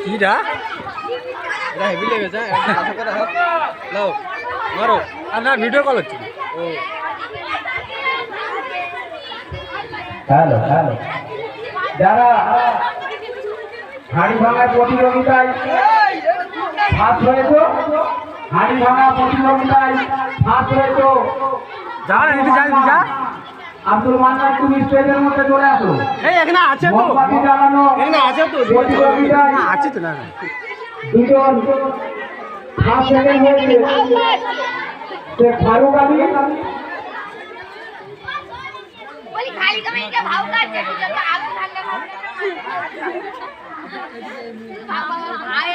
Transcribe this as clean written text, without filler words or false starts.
কিটা হেভি লেগেছে নাও মারো আর না ভিডিও কল হচ্ছে ও হ্যালো হ্যালো যারা হাড়ি ভাঙা প্রতিযোগিতায় ফার্স্ট হয়েছো হাড়ি ভাঙা প্রতিযোগিতায় ফার্স্ট হয়েছো যা এটা জানি যা আব্দুল মান্নান তুমি স্টেজের মধ্যে চলে আসো এই এখানে আছে তো মোমবাতি জ্বালানো এখানে আছে তো প্রতিযোগিতায় না আছে তো না দুজন ফার্স্ট সেকেন্ড হয়েছে শেখ ফারুক আলী बोली खाली कमी के भाव का चली जो तो आलू ढंगा भाई